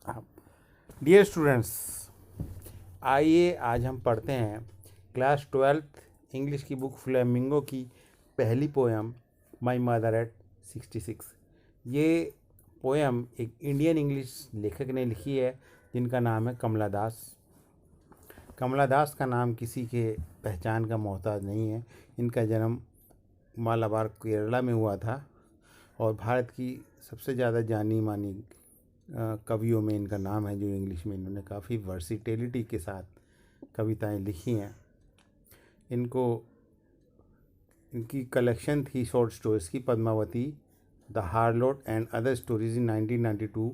Dear students, आइए आज हम पढ़ते हैं क्लास 12th इंग्लिश की बुक फ्लेमिंगो की पहली पोएम माई मदर एट 66। ये पोएम एक इंडियन इंग्लिश लेखक ने लिखी है जिनका नाम है कमला दास। कमला दास का नाम किसी के पहचान का मोहताज नहीं है। इनका जन्म मालाबार केरला में हुआ था और भारत की सबसे ज़्यादा जानी मानी कवियों में इनका नाम है, जो इंग्लिश में इन्होंने काफ़ी वर्सिटेलिटी के साथ कविताएं लिखी हैं। इनकी कलेक्शन थी शॉर्ट स्टोरीज की Padmavati, the harlot and other stories in 1992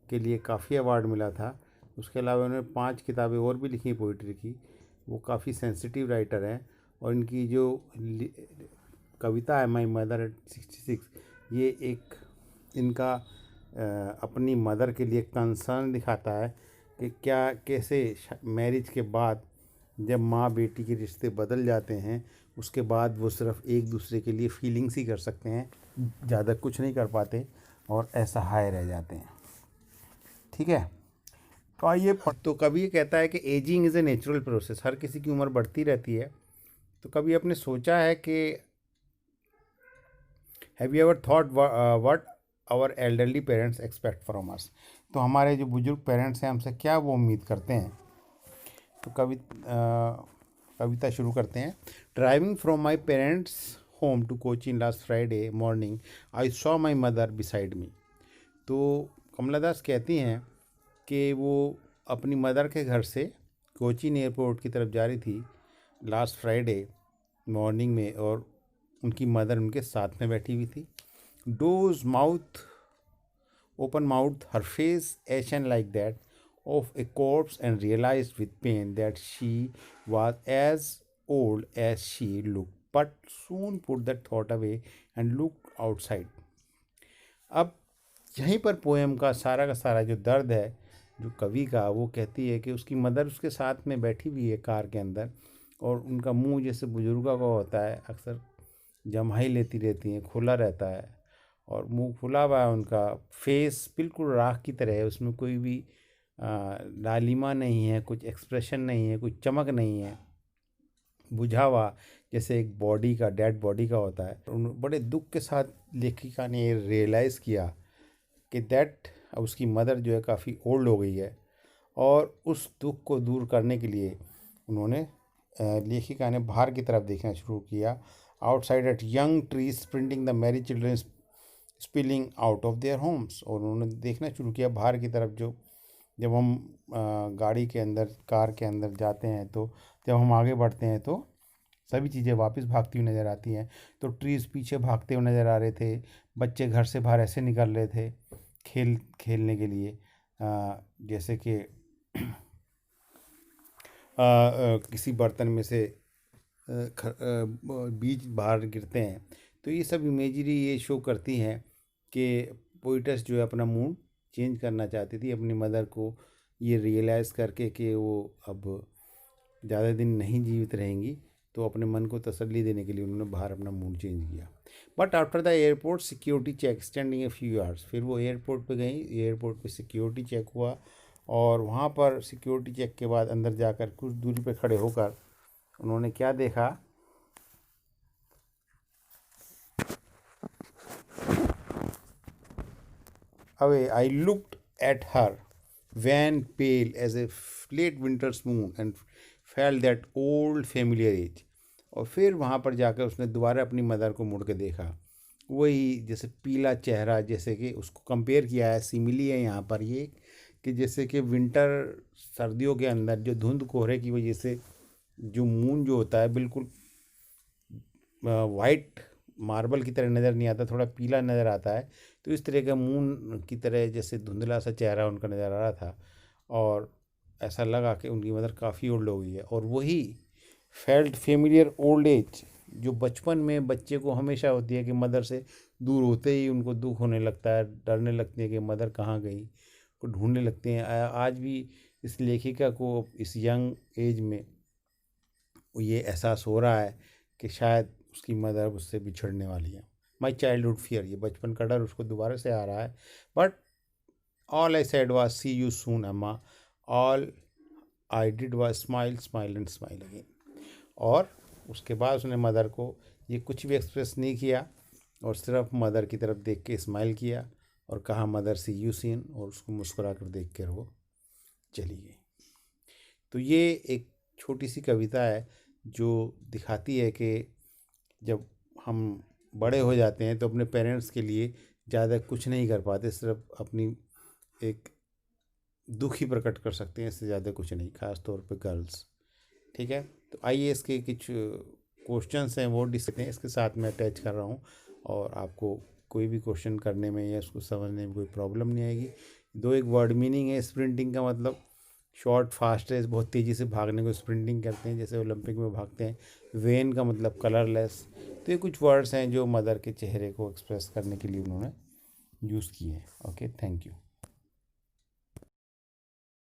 के लिए काफ़ी अवार्ड मिला था। उसके अलावा उन्होंने 5 किताबें और भी लिखी पोइट्री की। वो काफ़ी सेंसिटिव राइटर हैं और इनकी जो कविता है माई मदर एट 66, ये एक इनका अपनी मदर के लिए कंसर्न दिखाता है कि कैसे मैरिज के बाद जब माँ बेटी के रिश्ते बदल जाते हैं उसके बाद वो सिर्फ एक दूसरे के लिए फीलिंग्स ही कर सकते हैं, ज़्यादा कुछ नहीं कर पाते और असहाय रह जाते हैं। ठीक है, तो आइए। तो कभी ये कहता है कि ageing is a natural process, हर किसी की उम्र बढ़ती रहती है। तो कभी आपने सोचा है कि have you ever thought what our elderly parents expect from us? तो हमारे जो बुजुर्ग पेरेंट्स हैं हमसे क्या वो उम्मीद करते हैं। तो कविता शुरू करते हैं। Driving from my parents home to Cochin last Friday morning I saw my mother beside me. तो कमला दास कहती हैं कि वो अपनी मदर के घर से कोचीन एयरपोर्ट की तरफ जा रही थी लास्ट फ्राइडे मॉर्निंग में और उनकी मदर उनके साथ में बैठी हुई थी। Dose mouth open mouthed, her face ashen like that of a corpse, and realized with pain that she was as old as she looked, but soon put that thought away and looked outside. अब यहीं पर poem का सारा जो दर्द है जो कवि का, वो कहती है कि उसकी मदर उसके साथ में बैठी हुई है कार के अंदर और उनका मुंह जैसे बुजुर्गों का होता है, अक्सर जम्हाई लेती रहती हैं, खुला रहता है और मुंह खुला हुआ है। उनका फेस बिल्कुल राख की तरह है, उसमें कोई भी लालिमा नहीं है, कुछ एक्सप्रेशन नहीं है, कुछ चमक नहीं है, बुझा हुआ जैसे एक बॉडी का, डेड बॉडी का होता है। बड़े दुख के साथ लेखिका ने ये रियलाइज़ किया कि उसकी मदर जो है काफ़ी ओल्ड हो गई है और उस दुख को दूर करने के लिए उन्होंने लेखिका ने बाहर की तरफ देखना शुरू किया। Outside eight young trees sprinting the Mary children spilling out of their homes. और उन्होंने देखना शुरू किया बाहर की तरफ। जब हम गाड़ी के अंदर, कार के अंदर जाते हैं, तो जब हम आगे बढ़ते हैं तो सभी चीज़ें वापस भागती हुई नज़र आती हैं। तो ट्रीज़ पीछे भागते हुए नज़र आ रहे थे, बच्चे घर से बाहर ऐसे निकल रहे थे खेलने के लिए, जैसे कि किसी बर्तन में से बीज बाहर गिरते हैं। तो ये सब इमेजरी ये शो करती हैं कि पोइटस जो है अपना मूड चेंज करना चाहती थी अपनी मदर को ये रियलाइज़ करके कि वो अब ज़्यादा दिन नहीं जीवित रहेंगी। तो अपने मन को तसल्ली देने के लिए उन्होंने बाहर अपना मूड चेंज किया। But after the airport security check standing a few hours, फिर वो एयरपोर्ट पे गई। एयरपोर्ट पे सिक्योरिटी चेक हुआ और वहाँ पर सिक्योरिटी चेक के बाद अंदर जाकर कुछ दूरी पे खड़े होकर उन्होंने क्या देखा। Away, I looked at her, wan, pale as a late winter's moon, and felt that old familiar age. और फिर वहाँ पर जाकर उसने दोबारा अपनी मदर को मुड़ के देखा। वही जैसे पीला चेहरा, जैसे कि उसको कंपेयर किया है, सिमिली है यहाँ पर ये, कि जैसे कि विंटर, सर्दियों के अंदर जो धुंध कोहरे की वजह से जो मून जो होता है बिल्कुल वाइट मार्बल की तरह नज़र नहीं आता, थोड़ा पीला नज़र आता है। तो इस तरह का मून की तरह जैसे धुंधला सा चेहरा उनका नज़र आ रहा था और ऐसा लगा कि उनकी मदर काफ़ी ओल्ड हो गई है। और वही फेल्ट फेमिलियर ओल्ड एज जो बचपन में बच्चे को हमेशा होती है कि मदर से दूर होते ही उनको दुख होने लगता है, डरने लगती है कि मदर कहाँ गई, को ढूंढने लगते हैं। आज भी इस लेखिका को इस यंग एज में ये एहसास हो रहा है कि शायद उसकी मदर उससे बिछड़ने वाली है। माई चाइल्डहुड फियर, ये बचपन का डर उसको दोबारा से आ रहा है। But all I said was see you soon अम्मा, all I did was smile smile and smile again. और उसके बाद उसने मदर को ये कुछ भी एक्सप्रेस नहीं किया और सिर्फ मदर की तरफ देख के स्माइल किया और कहा मदर सी यू सीन, और उसको मुस्कुरा कर देख कर वो चली गई। तो ये एक छोटी सी कविता है जो दिखाती है कि जब हम बड़े हो जाते हैं तो अपने पेरेंट्स के लिए ज़्यादा कुछ नहीं कर पाते, सिर्फ अपनी एक दुख ही प्रकट कर सकते हैं, इससे ज़्यादा कुछ नहीं, ख़ास तौर पे गर्ल्स। ठीक है, तो आइए इसके कुछ क्वेश्चंस हैं वो डिस्कस हैं, इसके साथ मैं अटैच कर रहा हूँ और आपको कोई भी क्वेश्चन करने में या उसको समझने में कोई प्रॉब्लम नहीं आएगी। दो एक वर्ड मीनिंग है स्प्रिंटिंग का, मतलब शॉर्ट फास्ट रेस, बहुत तेज़ी से भागने को स्प्रिंटिंग करते हैं, जैसे ओलंपिक में भागते हैं। वेन का मतलब कलरलेस। तो ये कुछ वर्ड्स हैं जो मदर के चेहरे को एक्सप्रेस करने के लिए उन्होंने यूज़ किए हैं। Okay, thank you.